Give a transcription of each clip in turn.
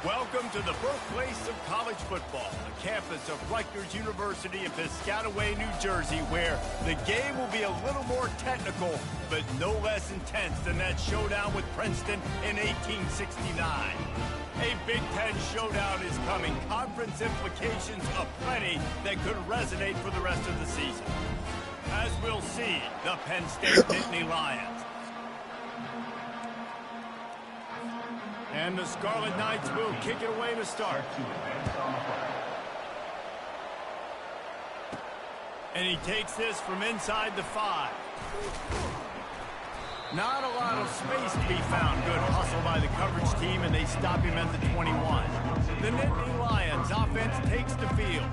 Welcome to the birthplace of college football, the campus of Rutgers University in Piscataway, New Jersey, where the game will be a little more technical, but no less intense than that showdown with Princeton in 1869. A Big Ten showdown is coming. Conference implications aplenty that could resonate for the rest of the season. As we'll see, the Penn State Nittany Lions. And the Scarlet Knights will kick it away to start. And he takes this from inside the 5. Not a lot of space to be found. Good hustle by the coverage team, and they stop him at the 21. The Nittany Lions offense takes the field.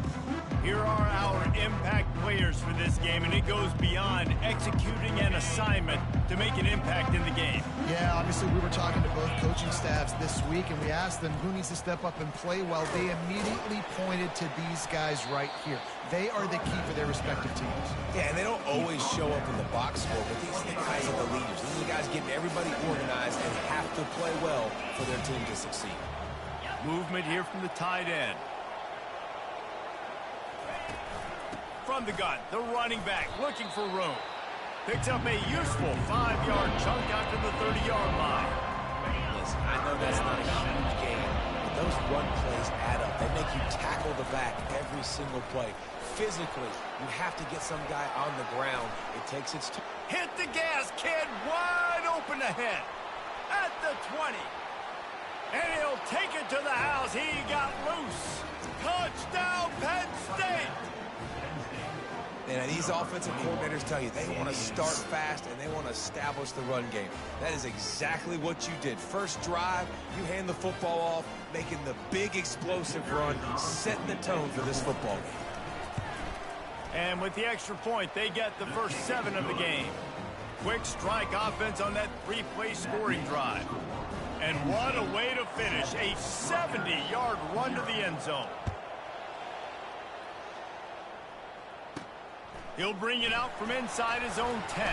Here are our impact players for this game, and it goes beyond executing an assignment to make an impact in the game. Yeah, obviously we were talking to both coaching staffs this week, and we asked them who needs to step up and play well. They immediately pointed to these guys right here. They are the key for their respective teams. Yeah, and they don't always show up in the box score, but these are the guys are the leaders. These are the guys getting everybody organized and have to play well for their team to succeed. Movement here from the tight end. From the gun, the running back looking for room. Picks up a useful 5-yard chunk after the 30-yard line. Listen, I know that's not a huge gain, but those run plays add up. They make you tackle the back every single play. Physically, you have to get some guy on the ground. It takes its time. Hit the gas, kid. Wide open ahead. At the 20. And he'll take it to the house. He got loose. Touchdown, Penn State. And these offensive coordinators tell you they want to start fast and they want to establish the run game. That is exactly what you did. First drive, you hand the football off, making the big explosive run, setting the tone for this football game. And with the extra point, they get the first 7 of the game. Quick strike offense on that 3-play scoring drive. And what a way to finish. A 70-yard run to the end zone. He'll bring it out from inside his own 10.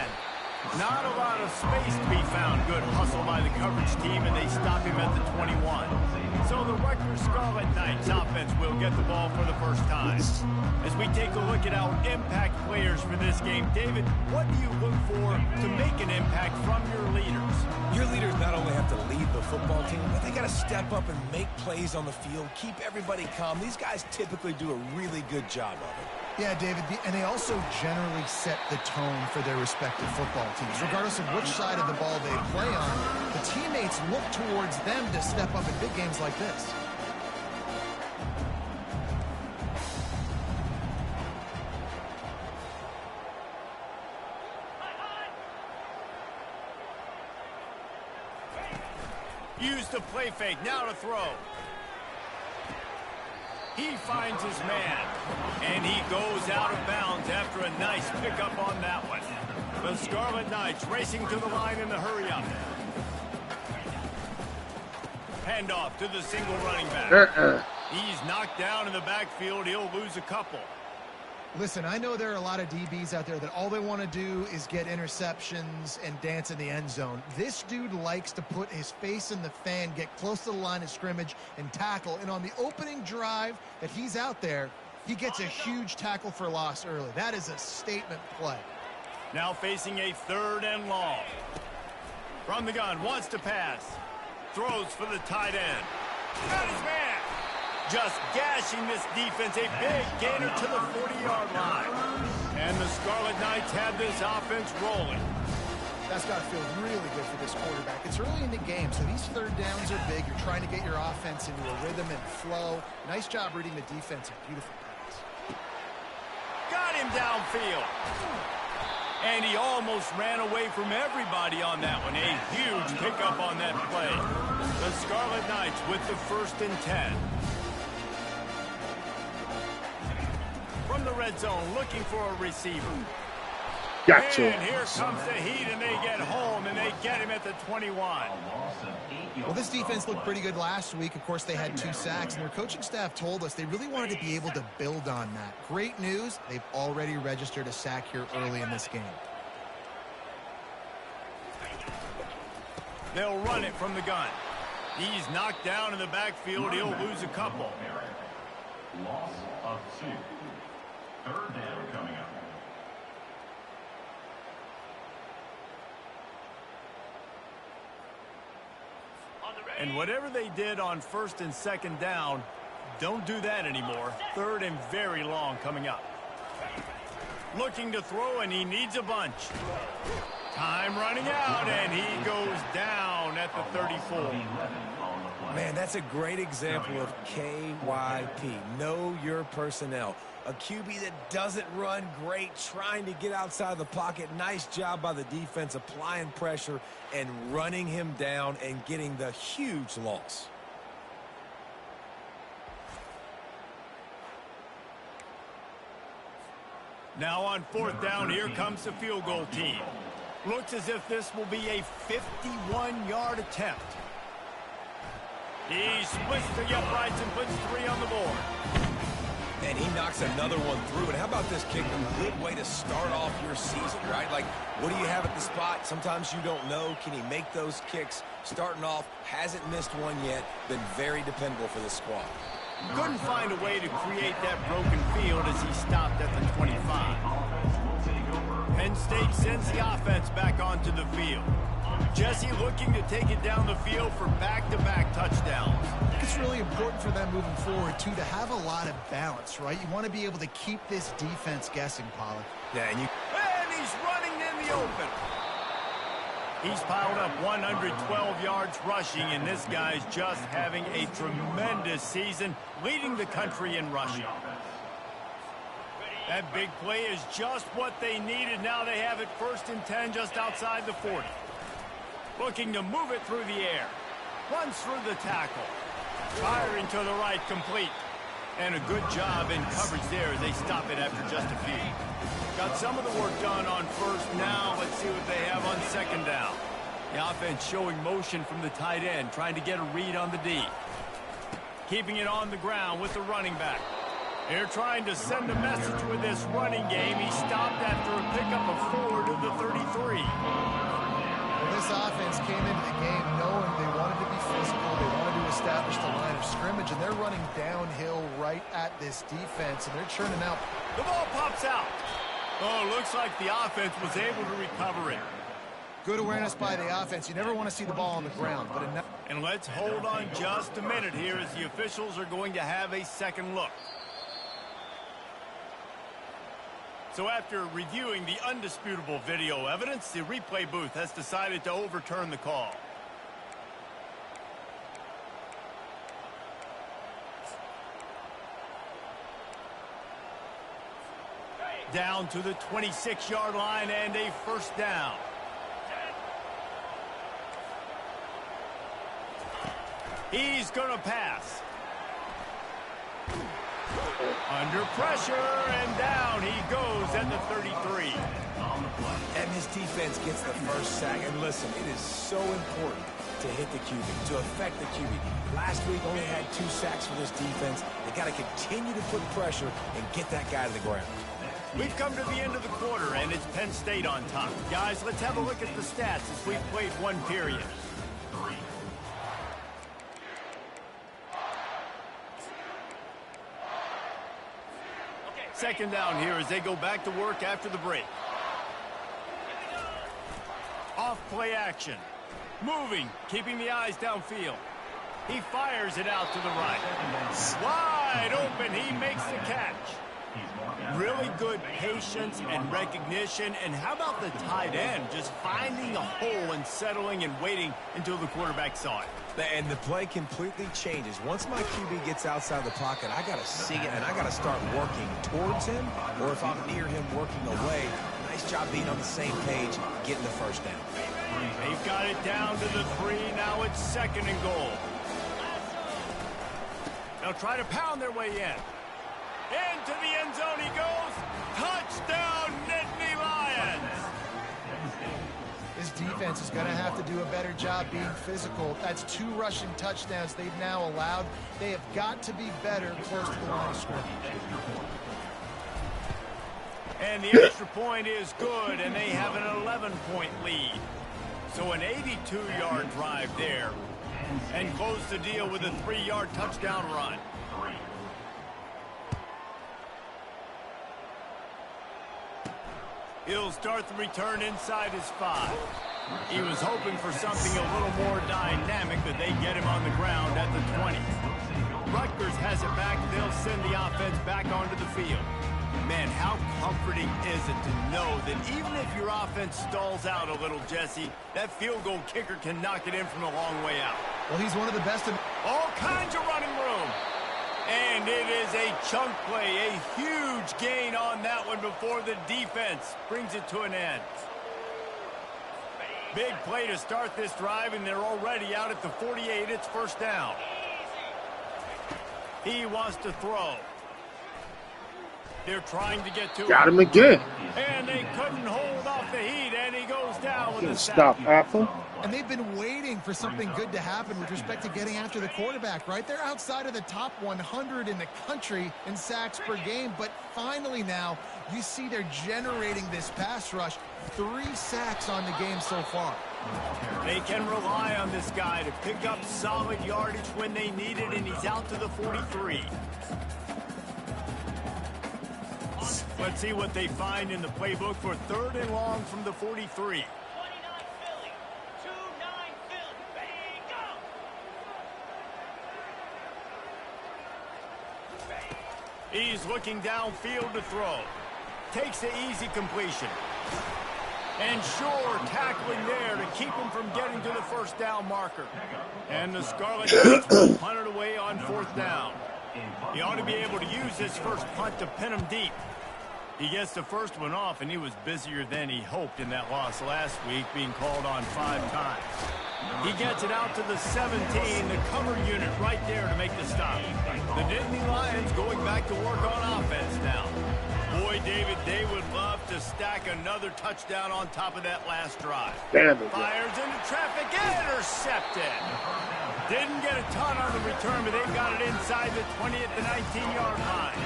Not a lot of space to be found. Good hustle by the coverage team, and they stop him at the 21. So the Rutgers Scarlet Knights offense will get the ball for the first time. As we take a look at our impact players for this game, David, what do you look for to make an impact from your leaders? Your leaders not only have to lead the football team, but they got to step up and make plays on the field, keep everybody calm. These guys typically do a really good job of it. Yeah, David, and they also generally set the tone for their respective football teams. Regardless of which side of the ball they play on, the teammates look towards them to step up in big games like this. Use the play fake, now to throw. He finds his man, and he goes out of bounds after a nice pickup on that one. The Scarlet Knights racing to the line in the hurry-up. Handoff to the single running back. He's knocked down in the backfield. He'll lose a couple. Listen, I know there are a lot of DBs out there that all they want to do is get interceptions and dance in the end zone. This dude likes to put his face in the fan, get close to the line of scrimmage, and tackle. And on the opening drive that he's out there, he gets a huge tackle for loss early. That is a statement play. Now facing a 3rd and long. From the gun, wants to pass. Throws for the tight end. Got his man. Just gashing this defense, a big gainer to the 40-yard line. And the Scarlet Knights have this offense rolling. That's got to feel really good for this quarterback. It's early in the game, so these 3rd downs are big. You're trying to get your offense into a rhythm and flow. Nice job reading the defense. A beautiful pass. Got him downfield. And he almost ran away from everybody on that one. A huge pickup on that play. The Scarlet Knights with the 1st and 10. From the red zone, looking for a receiver. Gotcha. And here comes the heat, and they get home, and they get him at the 21. Well, this defense looked pretty good last week. Of course, they had 2 sacks, and their coaching staff told us they really wanted to be able to build on that. Great news, they've already registered a sack here early in this game. They'll run it from the gun. He's knocked down in the backfield. He'll lose a couple. Loss of 2. Third down coming up. And whatever they did on first and second down, don't do that anymore. Third and very long coming up. Looking to throw, and he needs a bunch. Time running out, and he goes down at the 34. Man, that's a great example of KYP. Know your personnel. A QB that doesn't run great, trying to get outside the pocket. Nice job by the defense applying pressure and running him down and getting the huge loss. Now on fourth down, here comes the field goal team. Looks as if this will be a 51-yard attempt. He splits the uprights and puts 3 on the board. And he knocks another one through. And how about this kick? A good way to start off your season, right? Like, what do you have at the spot? Sometimes you don't know. Can he make those kicks? Starting off, hasn't missed one yet. Been very dependable for this squad. Couldn't find a way to create that broken field as he stopped at the 25. Penn State sends the offense back onto the field. Jesse looking to take it down the field for back-to-back touchdowns. It's really important for them moving forward, too, to have a lot of balance, right? You want to be able to keep this defense guessing, Pollard. Yeah, and he's running in the open. He's piled up 112 yards rushing, and this guy's just having a tremendous season, leading the country in rushing. That big play is just what they needed. Now they have it 1st and 10 just outside the 40. Looking to move it through the air. Runs through the tackle. Firing to the right, complete. And a good job in coverage there as they stop it after just a few. Got some of the work done on first. Now let's see what they have on second down. The offense showing motion from the tight end, trying to get a read on the D. Keeping it on the ground with the running back. They're trying to send a message with this running game. He stopped after a pickup of 4 to the 33. Well, this offense came into the game knowing they wanted to be physical. They wanted to establish the line of scrimmage, and they're running downhill right at this defense, and they're churning out. The ball pops out. Oh, looks like the offense was able to recover it. Good awareness by the offense. You never want to see the ball on the ground. And let's hold on just a minute here as the officials are going to have a second look. So after reviewing the undisputable video evidence, the replay booth has decided to overturn the call. Down to the 26-yard line and a first down. He's going to pass. Under pressure, and down he goes at the 33. And his defense gets the first sack. And listen, it is so important to hit the QB, to affect the QB. Last week only had 2 sacks for this defense. They got to continue to put pressure and get that guy to the ground. We've come to the end of the quarter, and it's Penn State on top. Guys, let's have a look at the stats as we've played one period. Second down here as they go back to work after the break. Off play action. Moving, keeping the eyes downfield. He fires it out to the right. Wide open, he makes the catch. Really good patience and recognition. And how about the tight end just finding a hole and settling and waiting until the quarterback saw it. And the play completely changes. Once my QB gets outside the pocket, I got to see it, and I got to start working towards him, or if I'm near him, working away. Nice job being on the same page, getting the first down. They've got it down to the 3. Now it's 2nd and goal. They'll try to pound their way in. Into the end zone he goes. Touchdown, Nittany Lions. This defense is going to have to do a better job being physical. That's 2 rushing touchdowns they've now allowed. They have got to be better close to the line of scrimmage. And the extra point is good, and they have an 11-point lead. So an 82-yard drive there. and close the deal with a 3-yard touchdown run. He'll start the return inside his 5. He was hoping for something a little more dynamic, but they get him on the ground at the 20. Rutgers has it back. They'll send the offense back onto the field. Man, how comforting is it to know that even if your offense stalls out a little, Jesse, that field goal kicker can knock it in from a long way out. Well, he's one of the best in all kinds of running room. And it is a chunk play, a huge gain on that one before the defense brings it to an end. Big play to start this drive, and they're already out at the 48. It's first down. He wants to throw. They're trying to get to Got him again. And they couldn't hold off the heat, and he goes down with a sack. Stop, Apple. And they've been waiting for something good to happen with respect to getting after the quarterback, right? They're outside of the top 100 in the country in sacks per game, but finally now you see they're generating this pass rush. 3 sacks on the game so far. They can rely on this guy to pick up solid yardage when they need it, and he's out to the 43. Let's see what they find in the playbook for 3rd and long from the 43. He's looking downfield to throw. Takes the easy completion. And sure, tackling there to keep him from getting to the first down marker. And the Scarlet Knights will punt it away on 4th down. He ought to be able to use this first punt to pin him deep. He gets the first one off, and he was busier than he hoped in that loss last week, being called on 5 times. He gets it out to the 17, the cover unit right there to make the stop. The Nittany Lions going back to work on offense now. Boy, David, they would love to stack another touchdown on top of that last drive. Damn it. Fires into traffic, intercepted. Didn't get a ton on the return, but they've got it inside the 20 at the 19-yard line.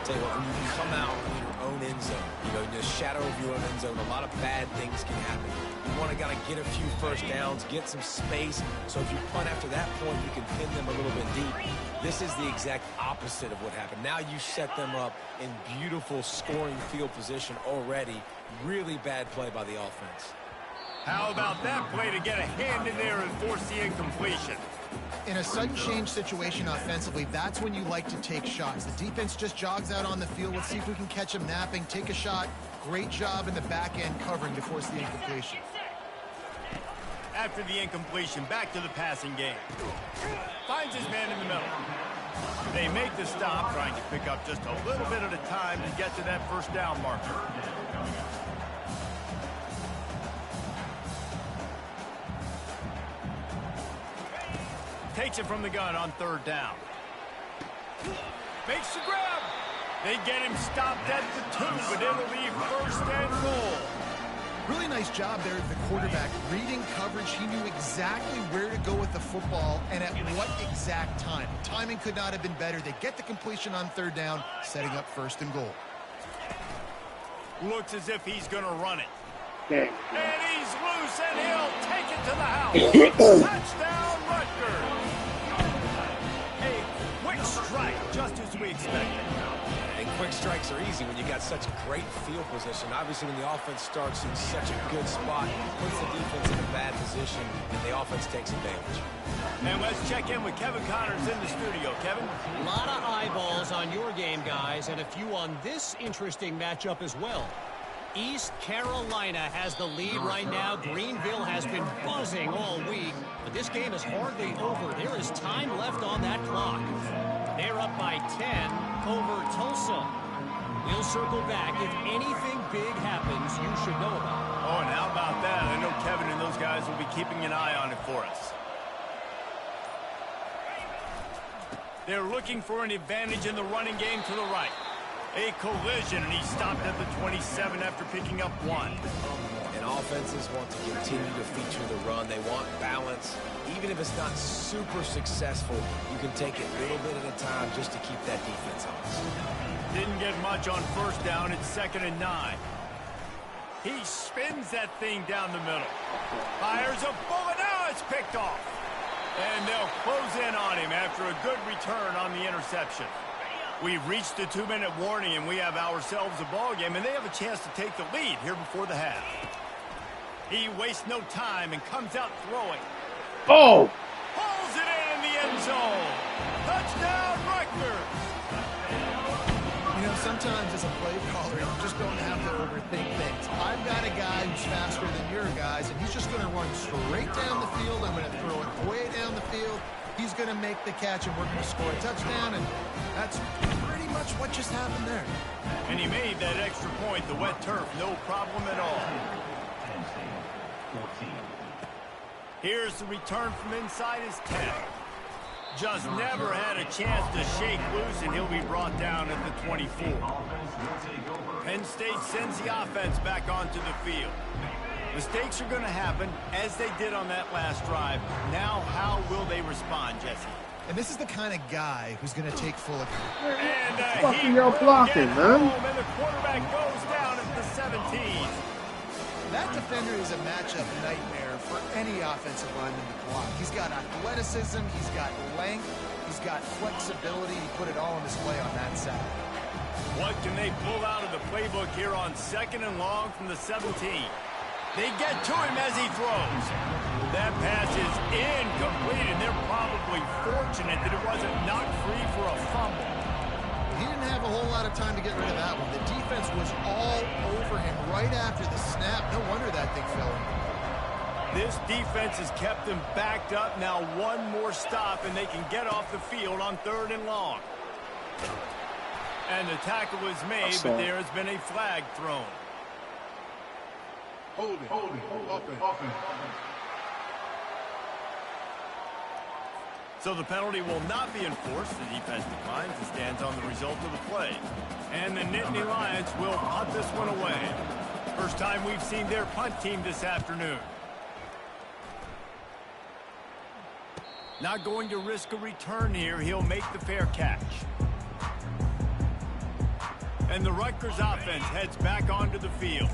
Tell you what, when you come out of your own end zone, in the shadow of your own end zone, a lot of bad things can happen. You want to get a few first downs, get some space, so if you punt after that point, you can pin them a little bit deep. This is the exact opposite of what happened. Now you set them up in beautiful scoring field position already. Really bad play by the offense. How about that play to get a hand in there and force the incompletion? In a sudden change situation offensively, that's when you like to take shots. The defense just jogs out on the field. Let's see if we can catch him napping. Take a shot. Great job in the back end covering to force the incompletion. After the incompletion, back to the passing game. Finds his man in the middle. They make the stop, trying to pick up just a little bit at a time to get to that first down marker. Takes it from the gun on 3rd down. Makes the grab. They get him stopped at the 2, but it'll be 1st and goal. Really nice job there at the quarterback. Reading coverage, he knew exactly where to go with the football and at what exact time. Timing could not have been better. They get the completion on 3rd down, setting up 1st and goal. Looks as if he's going to run it. Damn. And he's loose, and he'll take it to the house. Touchdown, Rutgers. A quick strike, just as we expected. And quick strikes are easy when you got such great field position. Obviously, when the offense starts in such a good spot, puts the defense in a bad position, and the offense takes advantage. And let's check in with Kevin Connors in the studio. Kevin? A lot of eyeballs on your game, guys, and a few on this interesting matchup as well. East Carolina has the lead right now. Greenville has been buzzing all week, but this game is hardly over. There is time left on that clock. They're up by 10 over Tulsa. We'll circle back. If anything big happens, you should know about it. Oh, and how about that? I know Kevin and those guys will be keeping an eye on it for us. They're looking for an advantage in the running game to the right. A collision, and he stopped at the 27 after picking up 1. And offenses want to continue to feature the run. They want balance. Even if it's not super successful, you can take it little bit at a time just to keep that defense honest. Didn't get much on 1st down. It's 2nd and 9. He spins that thing down the middle. Fires a bullet. Now it's picked off. And they'll close in on him after a good return on the interception. We've reached the 2-minute warning, and we have ourselves a ball game, and they have a chance to take the lead here before the half. He wastes no time and comes out throwing. Oh! Pulls it in the end zone. Touchdown, Rutgers. You know, sometimes as a play caller, you just don't have to overthink things. I've got a guy who's faster than your guys, and he's just going to run straight down the field. I'm going to throw it way down the field. He's going to make the catch, and we're going to score a touchdown, and that's pretty much what just happened there. And he made that extra point, the wet turf, no problem at all. Penn State, 14. Here's the return from inside his 10. Just never had a chance to shake loose, and he'll be brought down at the 24. Penn State sends the offense back onto the field. Mistakes are going to happen, as they did on that last drive. Now, how will they respond, Jesse? And this is the kind of guy who's going to take full account. And Fucking y'all blocking, man. And the quarterback goes down at the 17. That defender is a matchup nightmare for any offensive lineman to block. He's got athleticism, he's got length, he's got flexibility. He put it all on display on that side. What can they pull out of the playbook here on 2nd and long from the 17? They get to him as he throws. That pass is incomplete, and they're probably fortunate that it wasn't knocked free for a fumble. He didn't have a whole lot of time to get rid of that one. The defense was all over him right after the snap. No wonder that thing fell in. This defense has kept them backed up. Now one more stop, and they can get off the field on 3rd and long. And the tackle is made, but there has been a flag thrown. Hold it. Offense. So the penalty will not be enforced. The defense declines and stands on the result of the play. And the Nittany Lions will punt this one away. First time we've seen their punt team this afternoon. Not going to risk a return here. He'll make the fair catch. And the Rutgers offense heads back onto the field.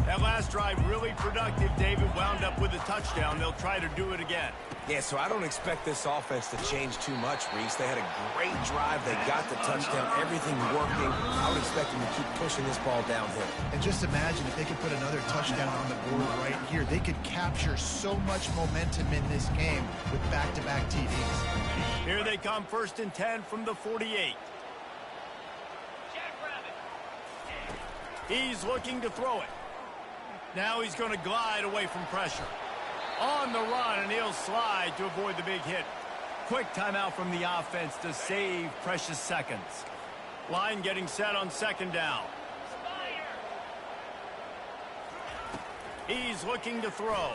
That last drive really productive. David wound up with a touchdown. They'll try to do it again. Yeah, so I don't expect this offense to change too much, Reese. They had a great drive. They got the touchdown. Everything working. I would expect them to keep pushing this ball downhill. And just imagine if they could put another touchdown on the board right here. They could capture so much momentum in this game with back-to-back TDs. Here they come, 1st and 10 from the 48. He's looking to throw it. Now he's going to glide away from pressure. On the run, and he'll slide to avoid the big hit. Quick timeout from the offense to save precious seconds. Line getting set on 2nd down. He's looking to throw.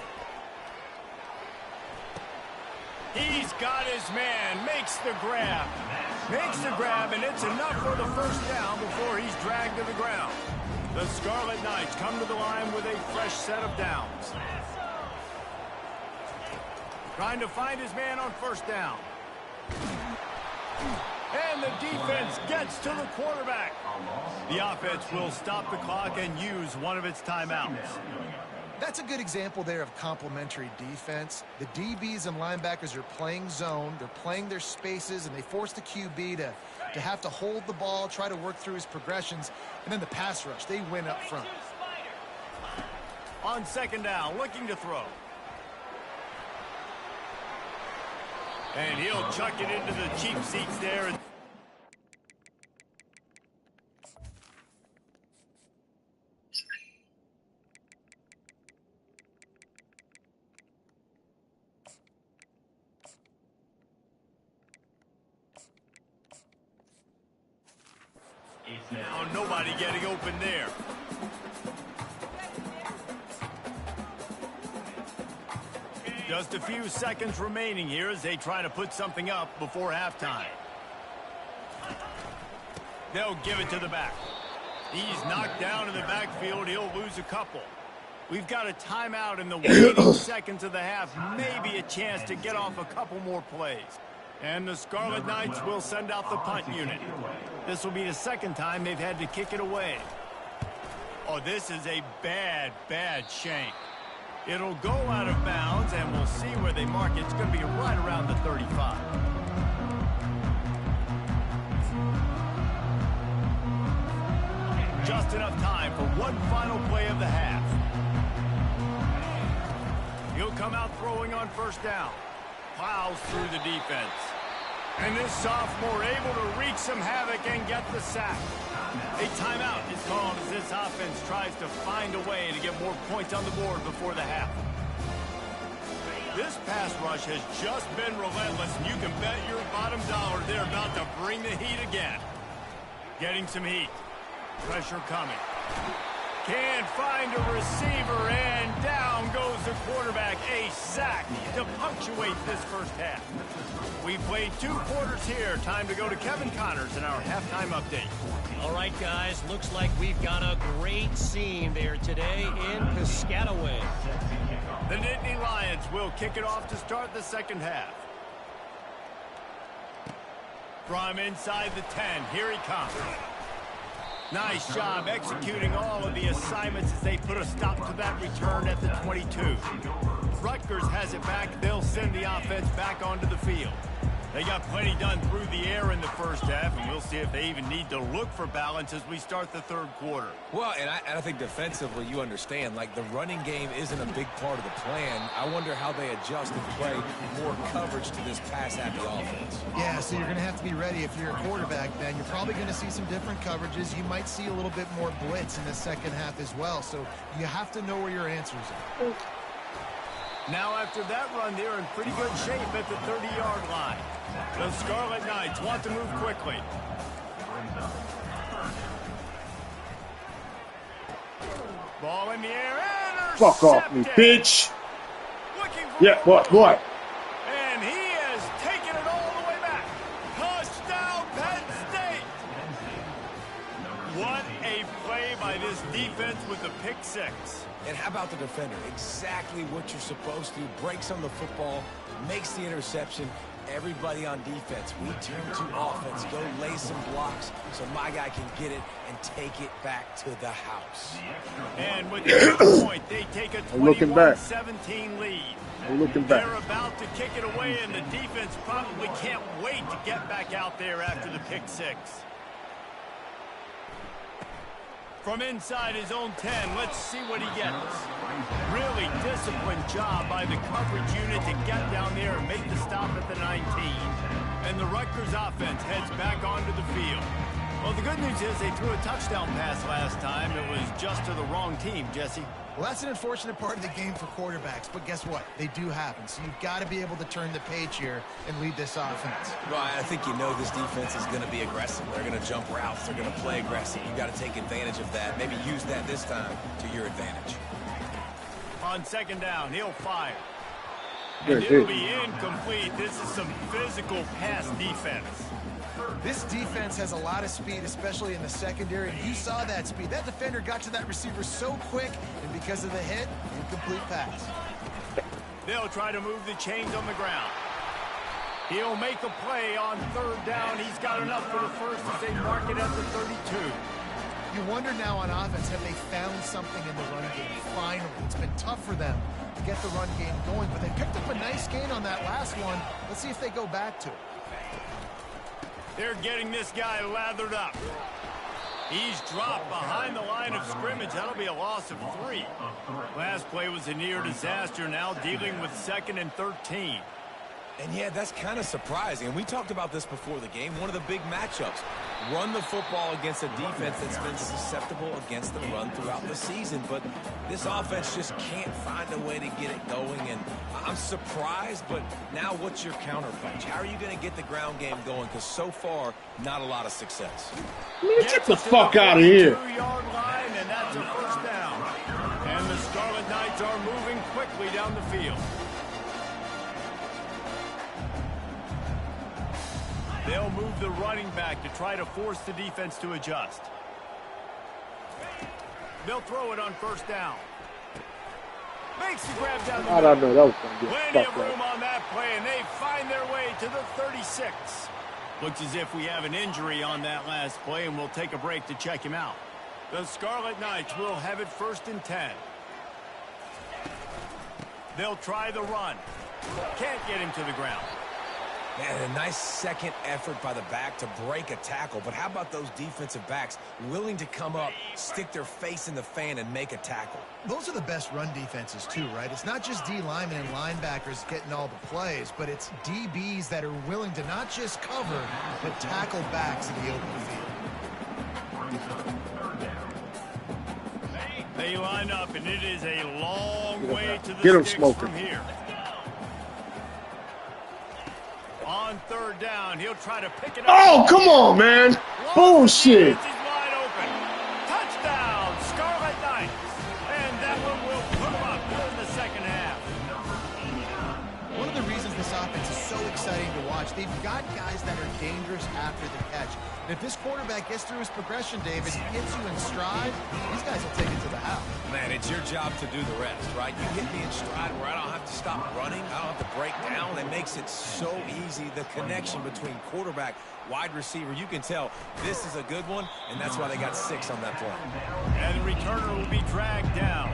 He's got his man, makes the grab. And it's enough for the 1st down before he's dragged to the ground. The Scarlet Knights come to the line with a fresh set of downs. Trying to find his man on 1st down. And the defense gets to the quarterback. The offense will stop the clock and use one of its timeouts. That's a good example there of complementary defense. The DBs and linebackers are playing zone. They're playing their spaces, and they force the QB to have to hold the ball, try to work through his progressions, and then the pass rush, they win up front. On 2nd down, looking to throw. And he'll chuck it into the cheap seats there. Now nobody getting open there. Just a few seconds remaining here as they try to put something up before halftime. They'll give it to the back. He's knocked down in the backfield. He'll lose a couple. We've got a timeout in the waning seconds of the half. Maybe a chance to get off a couple more plays. And the Scarlet Knights will send out the punt unit. This will be the 2nd time they've had to kick it away. Oh, this is a bad shank. It'll go out of bounds, and we'll see where they mark it. It's going to be right around the 35. Just enough time for one final play of the half. He'll come out throwing on first down. Plows through the defense. And this sophomore able to wreak some havoc and get the sack. A timeout is called as this offense tries to find a way to get more points on the board before the half. This pass rush has just been relentless, and you can bet your bottom dollar they're about to bring the heat again. Getting some heat. Pressure coming. Can't find a receiver, and down goes the quarterback. A sack to punctuate this first half. We played 2 quarters here. Time to go to Kevin Connors in our halftime update. All right, guys, looks like we've got a great scene there today in Piscataway. The Nittany Lions will kick it off to start the second half. From inside the 10, here he comes. Nice job executing all of the assignments as they put a stop to that return at the 22. Rutgers has it back. They'll send the offense back onto the field. They got plenty done through the air in the first half, and we'll see if they even need to look for balance as we start the third quarter. Well, and I think defensively, you understand, like, the running game isn't a big part of the plan. I wonder how they adjust and play more coverage to this pass-happy offense. Yeah, so you're going to have to be ready if you're a quarterback, Ben. You're probably going to see some different coverages. You might see a little bit more blitz in the second half as well, so you have to know where your answers are. Now after that run, they're in pretty good shape at the 30-yard line. The Scarlet Knights want to move quickly. Ball in the air. Fuck off me, bitch. Yeah, what? And he has taken it all the way back. Touchdown, Penn State. What a play by this defense with the pick six. And how about the defender? Exactly what you're supposed to. Breaks on the football, makes the interception. Everybody on defense, we turn to offense. Go lay some blocks so my guy can get it and take it back to the house. And with the point, they take a 21-17 lead. They're about to kick it away, and the defense probably can't wait to get back out there after the pick six. From inside his own 10, let's see what he gets. Really disciplined job by the coverage unit to get down there and make the stop at the 19. And the Rutgers offense heads back onto the field. Well, the good news is they threw a touchdown pass last time. It was just to the wrong team, Jesse. Well, that's an unfortunate part of the game for quarterbacks, but guess what? They do happen, so you've got to be able to turn the page here and lead this offense. Well, I think you know this defense is going to be aggressive. They're going to jump routes. They're going to play aggressive. You've got to take advantage of that. Maybe use that this time to your advantage. On second down, he'll fire. And it'll be incomplete. This is some physical pass defense. This defense has a lot of speed, especially in the secondary, and you saw that speed. That defender got to that receiver so quick, and because of the hit, incomplete pass. They'll try to move the chains on the ground. He'll make a play on third down. He's got enough for the first as they mark it at the 32. You wonder now on offense, have they found something in the run game? Finally, it's been tough for them to get the run game going, but they picked up a nice gain on that last one. Let's see if they go back to it. They're getting this guy lathered up. He's dropped behind the line of scrimmage. That'll be a loss of 3. Last play was a near disaster. Now dealing with 2nd and 13. And yeah, that's kind of surprising. And we talked about this before the game. One of the big matchups. Run the football against a defense that's been susceptible against the run throughout the season. But this offense just can't find a way to get it going. And I'm surprised, but now what's your counterpunch? How are you going to get the ground game going? Because so far, not a lot of success. Man, get the fuck out of here. 2-yard line, and that's a first down. And the Scarlet Knights are moving quickly down the field. They'll move the running back to try to force the defense to adjust. They'll throw it on first down. Makes the grab down the middle. I don't know. That was going to get Plenty of fucked room up. on that play, and they find their way to the 36. Looks as if we have an injury on that last play, and we'll take a break to check him out. The Scarlet Knights will have it 1st and 10. They'll try the run. Can't get him to the ground. Man, a nice second effort by the back to break a tackle. But how about those defensive backs willing to come up, stick their face in the fan, and make a tackle? Those are the best run defenses too, right? It's not just D linemen and linebackers getting all the plays, but it's DBs that are willing to not just cover, but tackle backs in the open field. They line up, and it is a long way to the sticks from here. On third down, he'll try to pick it up. Oh, come on, man. Bullshit. He's wide open. Touchdown, Scarlet Knights. And that one will put him up here in the second half. One of the reasons this offense is so exciting to watch, they've got guys that are dangerous after the catch. And if this quarterback gets through his progression, David, gets you in stride, these guys will take it to the house. Man, it's your job to do the rest, right? You hit me in stride where I don't have to stop running. I don't have to break down. It makes it so easy. The connection between quarterback, wide receiver, you can tell this is a good one, and that's why they got 6 on that play. And the returner will be dragged down.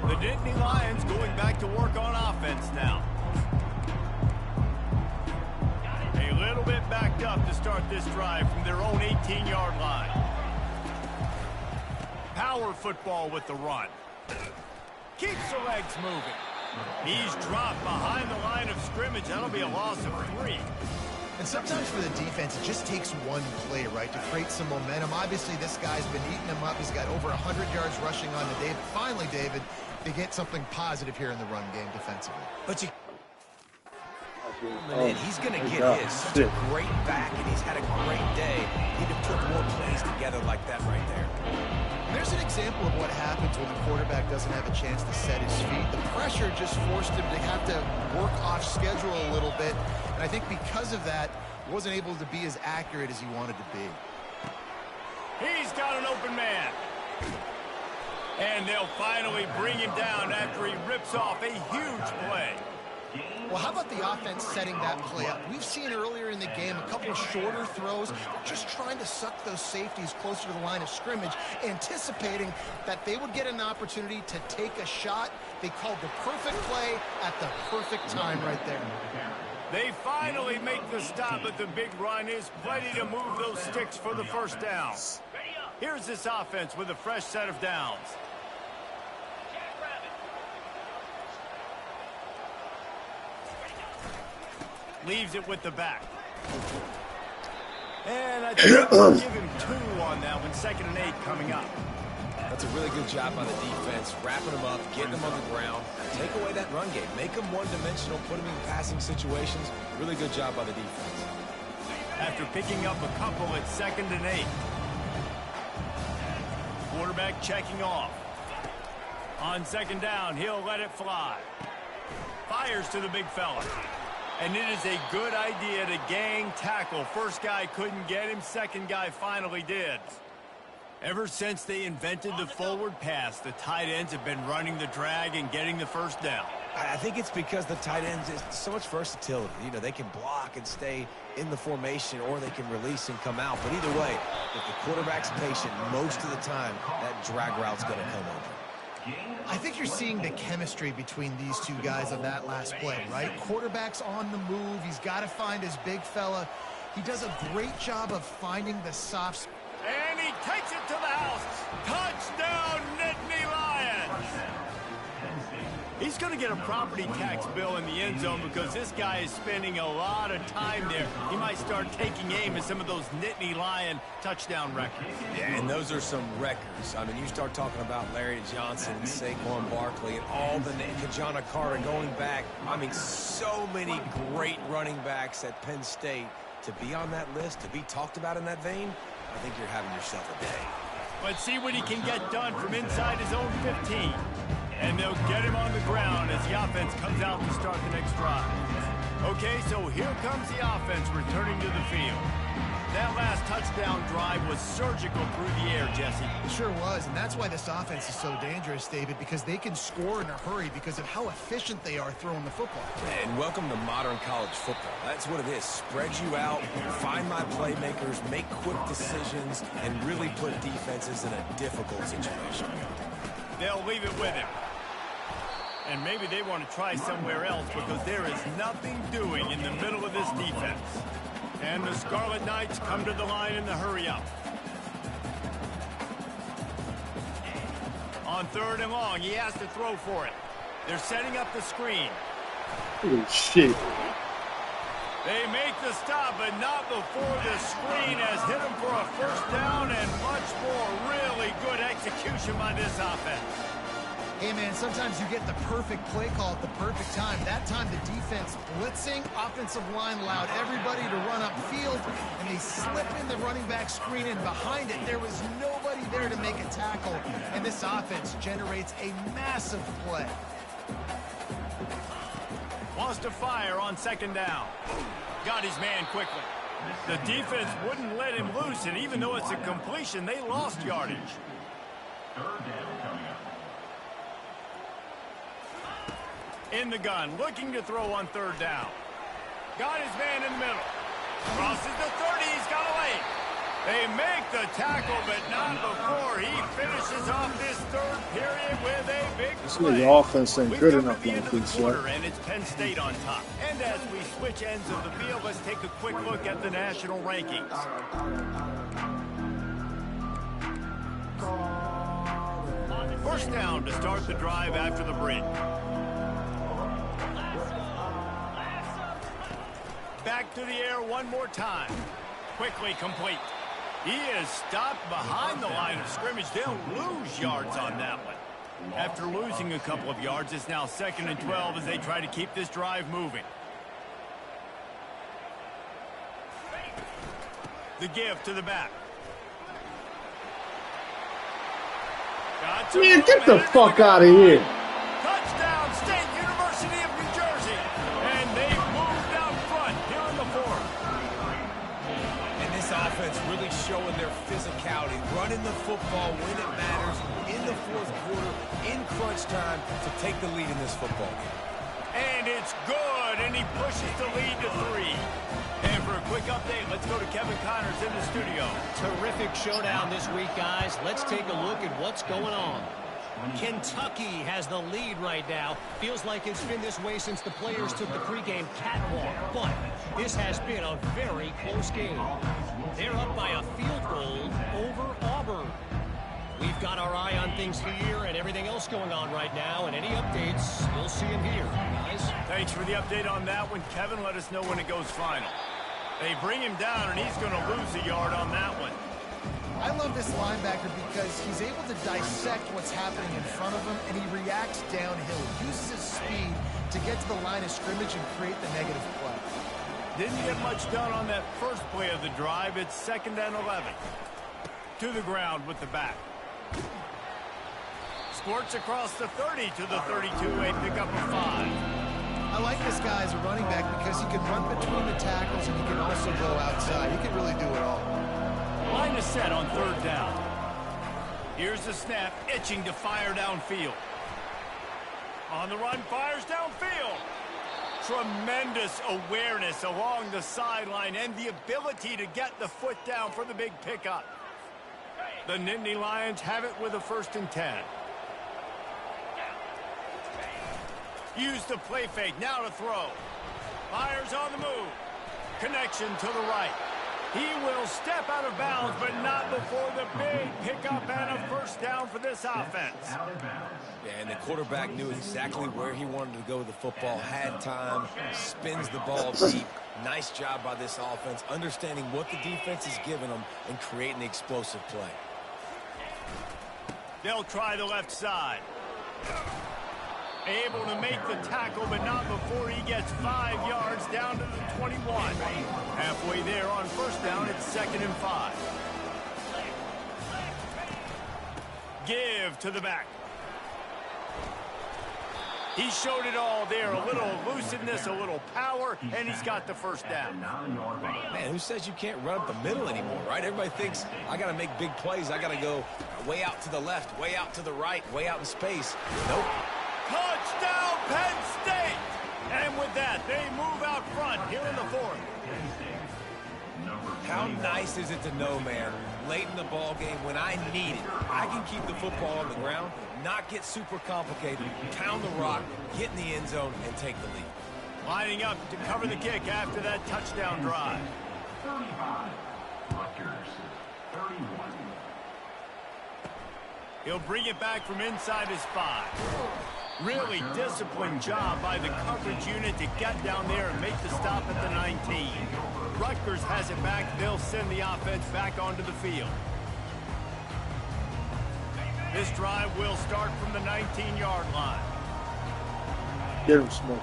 The Nittany Lions going back to work on offense now. A little bit backed up to start this drive from their own 18-yard line. Power football with the run. Keeps the legs moving. He's dropped behind the line of scrimmage. That'll be a loss of 3. And sometimes for the defense, it just takes one play, right, to create some momentum. Obviously, this guy's been eating him up. He's got over 100 yards rushing on the day. Finally, David, they get something positive here in the run game defensively. But you... And he's going to get his. Such a great back, and he's had a great day. He'd have put more plays together like that right there. There's an example of what happens when the quarterback doesn't have a chance to set his feet. The pressure just forced him to have to work off schedule a little bit. And I think because of that, wasn't able to be as accurate as he wanted to be. He's got an open man. And they'll finally bring him down after he rips off a huge play. Well, how about the offense setting that play up? We've seen earlier in the game a couple of shorter throws, just trying to suck those safeties closer to the line of scrimmage, anticipating that they would get an opportunity to take a shot. They called the perfect play at the perfect time right there. They finally make the stop, but the big run is plenty to move those sticks for the first down. Here's this offense with a fresh set of downs. Leaves it with the back. And I think we'll give him 2 on that one. 2nd and 8 coming up. That's a really good job by the defense, wrapping them up, getting them on the ground. Take away that run game. Make them one-dimensional, put them in passing situations. Really good job by the defense. After picking up a couple at 2nd and 8. Quarterback checking off. On 2nd down, he'll let it fly. Fires to the big fella. And it is a good idea to gang tackle. First guy couldn't get him. Second guy finally did. Ever since they invented the forward pass, the tight ends have been running the drag and getting the first down. I think it's because the tight ends is so much versatility. You know, they can block and stay in the formation, or they can release and come out. But either way, if the quarterback's patient, most of the time, that drag route's going to come over. I think you're seeing the chemistry between these two guys on that last play, right? Quarterback's on the move. He's got to find his big fella. He does a great job of finding the soft spot. And he takes it to the house. Touchdown, Nittany Lions. He's going to get a property tax bill in the end zone because this guy is spending a lot of time there. He might start taking aim at some of those Nittany Lion touchdown records. Yeah, and those are some records. I mean, you start talking about Larry Johnson, Saquon Barkley, and all the names, Kajana Carter going back. I mean, so many great running backs at Penn State. To be on that list, to be talked about in that vein, I think you're having yourself a day. Let's see what he can get done from inside his own 15. And they'll get him on the ground as the offense comes out to start the next drive. Okay, so here comes the offense returning to the field. That last touchdown drive was surgical through the air, Jesse. It sure was, and that's why this offense is so dangerous, David, because they can score in a hurry because of how efficient they are throwing the football. And welcome to modern college football. That's what it is. Spread you out, find my playmakers, make quick decisions, and really put defenses in a difficult situation. They'll leave it with him. And maybe they want to try somewhere else because there is nothing doing in the middle of this defense. And the Scarlet Knights come to the line in the hurry-up. On 3rd and long, he has to throw for it. They're setting up the screen. Oh, shit. They make the stop, but not before the screen has hit them for a first down and much more. Really good execution by this offense. Hey, man, sometimes you get the perfect play call at the perfect time. That time, the defense blitzing, offensive line allowed everybody to run upfield, and they slip in the running back screen, and behind it, there was nobody there to make a tackle, and this offense generates a massive play. Wants to fire on 2nd down. Got his man quickly. The defense wouldn't let him loose, and even though it's a completion, they lost yardage. 3rd down coming up. In the gun, looking to throw on 3rd down. Got his man in the middle. Crosses the 30, he's got a lane. They make the tackle, but not before he finishes off this 3rd period with a big This play. nigga offense ain't good We've come enough to the end like of this, the quarter, yeah. and it's Penn State on top. And as we switch ends of the field, let's take a quick look at the national rankings. First down to start the drive after the break. Back to the air one more time. Quickly complete. He is stopped behind the line of scrimmage. They'll lose yards on that one. After losing a couple of yards, it's now 2nd and 12 as they try to keep this drive moving. The give to the back. Man, get the fuck out of here. Touchdown, State University of New Jersey. And they've moved out front here in the 4th. And this offense really showing their physicality, running the football when it matters, in the 4th quarter, in crunch time, to take the lead in this football game. And it's good, and he pushes the lead to 3. And for a quick update, let's go to Kevin Connors in the studio. Terrific showdown this week, guys. Let's take a look at what's going on. Kentucky has the lead right now. Feels like it's been this way since the players took the pregame catwalk. But this has been a very close game. They're up by a field goal over Auburn. We've got our eye on things here and everything else going on right now. And any updates, you'll see them here, guys. Thanks for the update on that one, Kevin. Let us know when it goes final. They bring him down, and he's going to lose a yard on that one. I love this linebacker because he's able to dissect what's happening in front of him, and he reacts downhill. He uses his speed to get to the line of scrimmage and create the negative play. Didn't get much done on that first play of the drive. It's 2nd and 11. To the ground with the back. Squirts across the 30 to the 32, a pickup of 5. I like this guy as a running back because he can run between the tackles and he can also go outside. He can really do it all. Line is set on 3rd down. Here's the snap, itching to fire downfield. On the run, fires downfield. Tremendous awareness along the sideline and the ability to get the foot down for the big pickup. The Nittany Lions have it with a 1st and 10. Use the play fake, now to throw. Fires on the move. Connection to the right. He will step out of bounds, but not before the big pickup and a 1st down for this offense. Out of bounds. Yeah, and the quarterback knew exactly where he wanted to go with the football, had time, spins the ball deep. Nice job by this offense, understanding what the defense is giving them and creating the explosive play. They'll try the left side. Able to make the tackle, but not before he gets 5 yards down to the 21. Halfway there on 1st down, it's 2nd and 5. Give to the back. He showed it all there. A little elusiveness, a little power, and he's got the 1st down. Man, who says you can't run up the middle anymore, right? Everybody thinks, I got to make big plays. I got to go way out to the left, way out to the right, way out in space. Nope. Touchdown, Penn State! And with that, they move out front here in the 4th. How nice is it to know, man, late in the ball game when I need it, I can keep the football on the ground, not get super complicated, pound the rock, get in the end zone, and take the lead. Lining up to cover the kick after that touchdown drive. 35. Rutgers, 31. He'll bring it back from inside his 5. Really disciplined job by the coverage unit to get down there and make the stop at the 19. Rutgers has it back. They'll send the offense back onto the field. This drive will start from the 19-yard line. Get him, Smoker.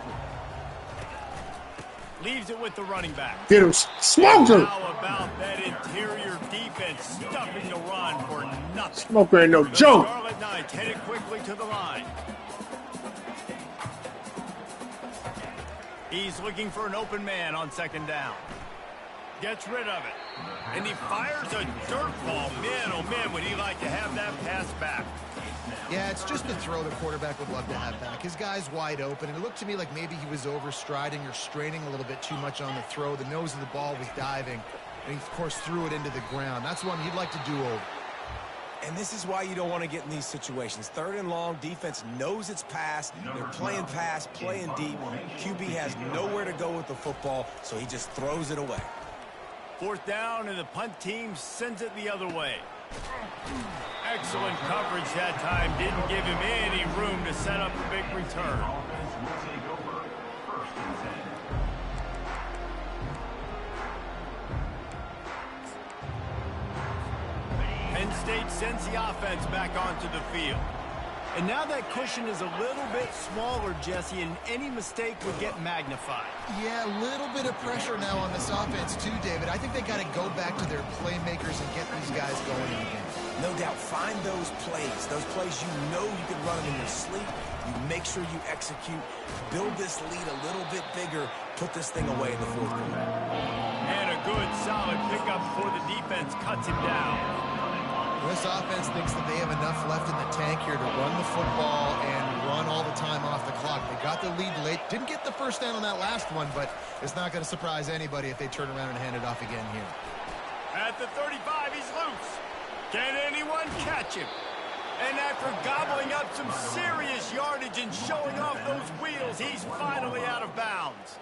Leaves it with the running back. Get him, Smoker. How about that interior defense stuffing the run for nothing? Smoker ain't no The joke. Scarlet Knights headed quickly to the line. He's looking for an open man on second down. Gets rid of it. And he fires a dirt ball. Man, oh man, would he like to have that pass back. Yeah, it's just the throw the quarterback would love to have back. His guy's wide open, and it looked to me like maybe he was overstriding or straining a little bit too much on the throw. The nose of the ball was diving, and he, of course, threw it into the ground. That's one he'd like to do over. And this is why you don't want to get in these situations. 3rd and long, defense knows it's pass. They're playing pass, playing deep. QB has nowhere to go with the football, so he just throws it away. 4th down, and the punt team sends it the other way. Excellent coverage that time. Didn't give him any room to set up a big return. Offense will take over. 1st and 10. Penn State sends the offense back onto the field. And now that cushion is a little bit smaller, Jesse, and any mistake would get magnified. Yeah, a little bit of pressure now on this offense too, David. I think they got to go back to their playmakers and get these guys going in the game. No doubt, find those plays you know you can run them in your sleep. You make sure you execute, build this lead a little bit bigger, put this thing away in the 4th quarter. And a good, solid pickup before the defense cuts him down. This offense thinks that they have enough left in the tank here to run the football and run all the time off the clock. They got the lead late. Didn't get the first down on that last one, but it's not going to surprise anybody if they turn around and hand it off again here. At the 35, he's loose. Can anyone catch him? And after gobbling up some serious yardage and showing off those wheels, he's finally out of bounds.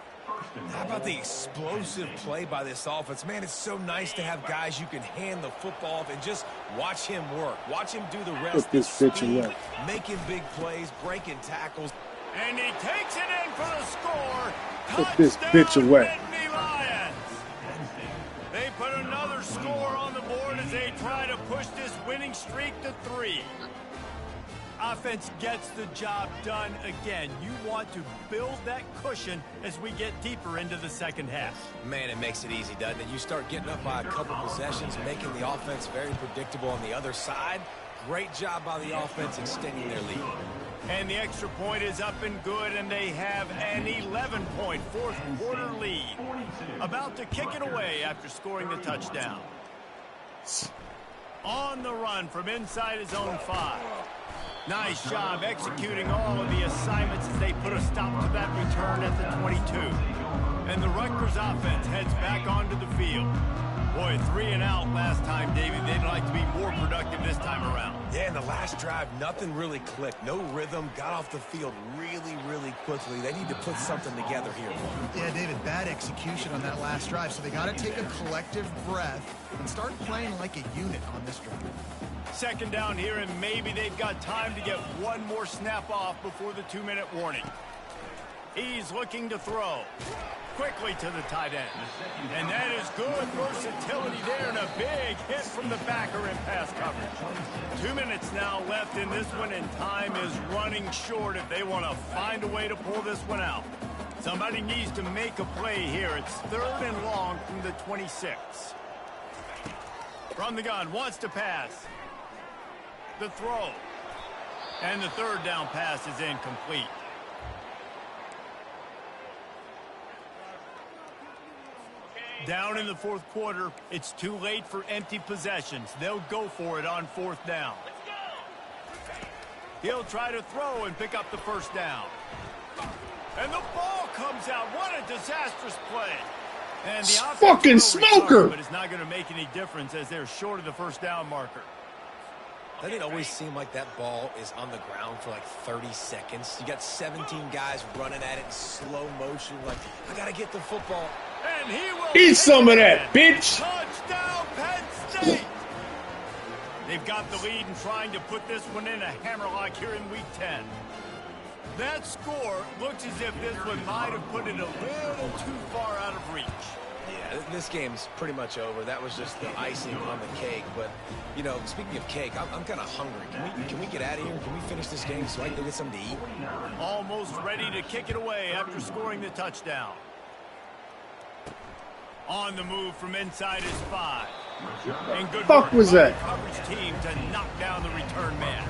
How about the explosive play by this offense? Man, it's so nice to have guys you can hand the football off and just watch him work. Watch him do the rest. Put this bitch away. Making big plays, breaking tackles. And he takes it in for the score. Put this bitch away. Nittany Lions. They put another score on the board as they try to push this winning streak to 3. Offense gets the job done again. You want to build that cushion as we get deeper into the second half. Man, it makes it easy, doesn't it? You start getting up by a couple possessions, making the offense very predictable on the other side. Great job by the offense extending their lead. And the extra point is up and good, and they have an 11-point 4th quarter lead. About to kick it away after scoring the touchdown. On the run from inside his own 5. Nice job executing all of the assignments as they put a stop to that return at the 22. And the Rutgers offense heads back onto the field. Boy, 3 and out last time, David. They'd like to be more productive this time around. Yeah, in the last drive, nothing really clicked. No rhythm, got off the field really, really quickly. They need to put something together here. Yeah, David, bad execution on that last drive, so they got to take a collective breath and start playing like a unit on this drive. 2nd down here, and maybe they've got time to get one more snap off before the 2-minute warning. He's looking to throw. Quickly to the tight end. And that is good versatility there, and a big hit from the backer in pass coverage. 2 minutes now left in this one, and time is running short if they want to find a way to pull this one out. Somebody needs to make a play here. It's 3rd and long from the 26. From the gun, wants to pass. The throw. And the 3rd down pass is incomplete. Down in the 4th quarter, it's too late for empty possessions. They'll go for it on 4th down. He'll try to throw and pick up the 1st down. And the ball comes out. What a disastrous play. And the offense Fucking will smoker. recover, but it's not going to make any difference as they're short of the first down marker. Doesn't it always seem like that ball is on the ground for like 30 seconds? You got 17 guys running at it in slow motion. Like, I got to get the football. And he will Eat take some of it that, in. bitch. Touchdown, Penn State. They've got the lead and trying to put this one in a hammerlock here in Week 10. That score looks as if this one might have put it a little too far out of reach. Yeah, this game's pretty much over. That was just the icing on the cake. But, you know, speaking of cake, I'm kind of hungry. Can we get out of here? Can we finish this game so I can go get something to eat? Almost ready to kick it away after scoring the touchdown. On the move from inside his 5. And good Fuck work was by that? the coverage team to knock down the return man.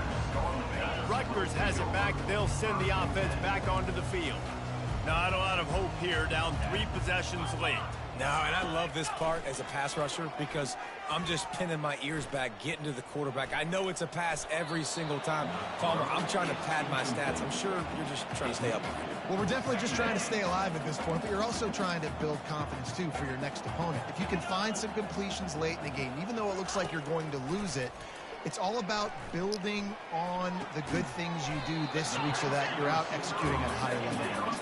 Rutgers has it back. They'll send the offense back onto the field. Not a lot of hope here, down 3 possessions late. No, and I love this part as a pass rusher because I'm just pinning my ears back, getting to the quarterback. I know it's a pass every single time. Palmer, I'm trying to pad my stats. I'm sure you're just trying to stay up. Well, we're definitely just trying to stay alive at this point, but you're also trying to build confidence, too, for your next opponent. If you can find some completions late in the game, even though it looks like you're going to lose it, it's all about building on the good things you do this week so that you're out executing at a higher level.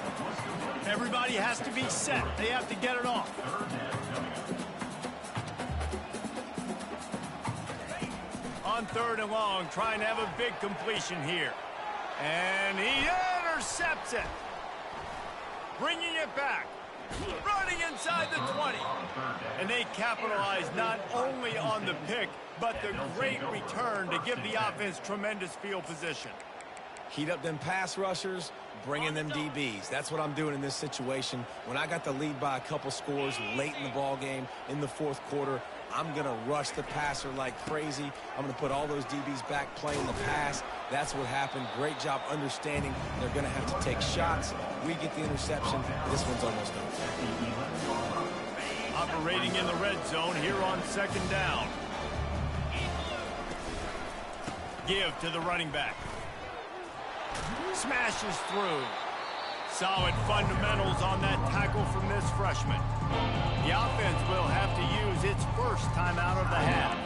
Everybody has to be set. They have to get it off. On 3rd and long, trying to have a big completion here. And he intercepts it. Bringing it back. Running inside the 20. And they capitalize not only on the pick, but the great return to give the offense tremendous field position. Heat up them pass rushers, bring in them DBs. That's what I'm doing in this situation. When I got the lead by a couple scores late in the ball game, in the 4th quarter, I'm going to rush the passer like crazy. I'm going to put all those DBs back playing the pass. That's what happened. Great job understanding they're going to have to take shots. We get the interception. This one's almost over. Operating in the red zone here on 2nd down. Give to the running back. Smashes through. Solid fundamentals on that tackle from this freshman. The offense will have to use its first timeout of the half.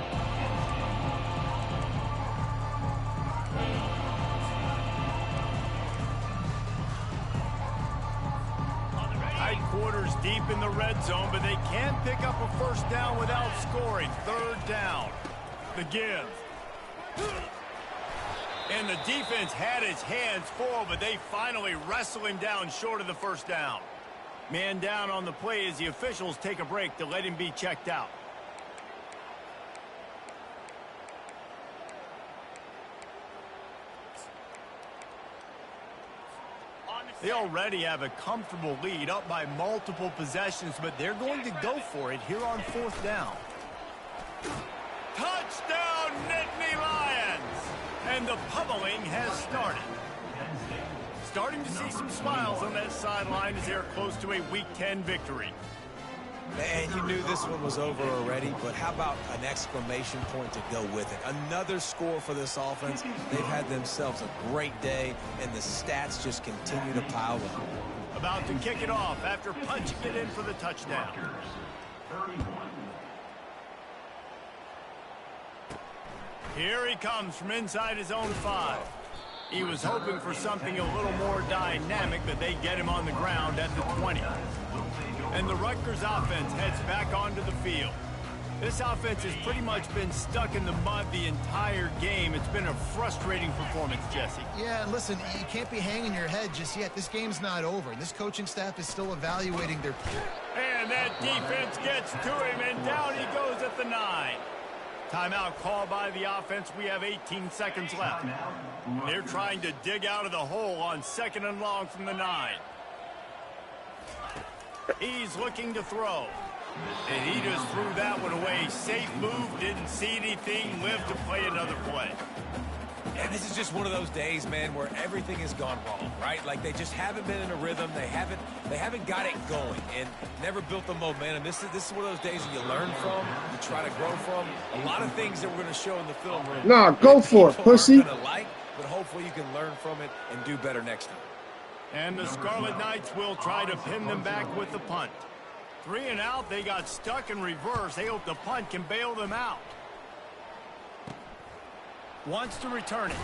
Tight quarters deep in the red zone, but they can't pick up a first down without scoring. 3rd down. The give. And the defense had its hands full, but they finally wrestle him down short of the first down. Man down on the play as the officials take a break to let him be checked out. They already have a comfortable lead up by multiple possessions, but they're going to go for it here on 4th down. Touchdown, Nittany Lions! And the pummeling has started. Starting to see some smiles on that sideline as they're close to a Week 10 victory. And you knew this one was over already, but how about an exclamation point to go with it? Another score for this offense. They've had themselves a great day, and the stats just continue to pile up. About to kick it off after punching it in for the touchdown. Here he comes from inside his own 5. He was hoping for something a little more dynamic, but they get him on the ground at the 20. And the Rutgers offense heads back onto the field. This offense has pretty much been stuck in the mud the entire game. It's been a frustrating performance, Jesse. Yeah, and listen, you can't be hanging your head just yet. This game's not over. This coaching staff is still evaluating their... And that defense gets to him, and down he goes at the 9. Timeout called by the offense. We have 18 seconds left. They're trying to dig out of the hole on 2nd and long from the 9. He's looking to throw. And he just threw that one away. Safe move, didn't see anything, lived to play another play. And this is just one of those days, man, where everything has gone wrong, right? Like they just haven't been in a rhythm. They haven't got it going and never built the momentum. This is one of those days that you learn from, you try to grow from. A lot of things that we're going to show in the film room. Nah, go for it, pussy. But hopefully you can learn from it and do better next time. And the Scarlet Knights will try to pin them back with the punt. 3 and out. They got stuck in reverse. They hope the punt can bail them out. Wants to return it.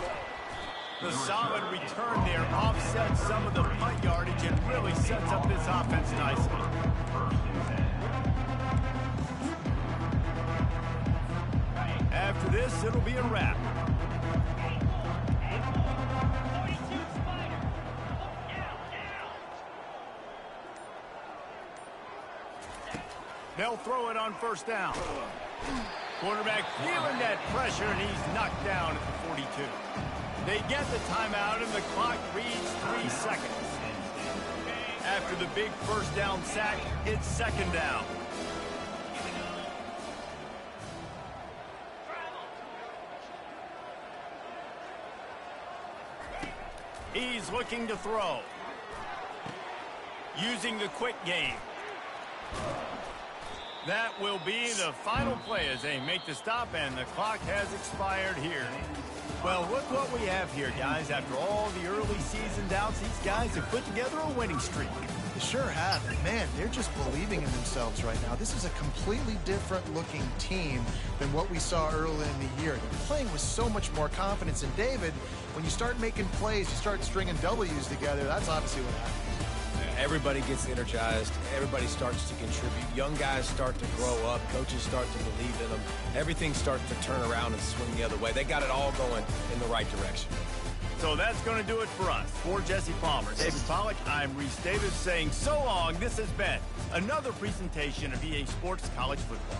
The solid return there offsets some of the punt yardage and really sets up this offense nicely. After this, it'll be a wrap. They'll throw it on first down. Quarterback feeling that pressure, and he's knocked down at the 42. They get the timeout, and the clock reads 3 seconds. After the big first down sack, it's second down. He's looking to throw. Using the quick game. That will be the final play as they make the stop, and the clock has expired here. Well, look what we have here, guys. After all the early season doubts, these guys have put together a winning streak. They sure have. And man, they're just believing in themselves right now. This is a completely different looking team than what we saw early in the year. They're playing with so much more confidence. And David, when you start making plays, you start stringing W's together, that's obviously what happens. Everybody gets energized. Everybody starts to contribute. Young guys start to grow up. Coaches start to believe in them. Everything starts to turn around and swing the other way. They got it all going in the right direction. So that's going to do it for us. For Jesse Palmer, David Pollack, I'm Reese Davis saying so long. This has been another presentation of EA Sports College Football.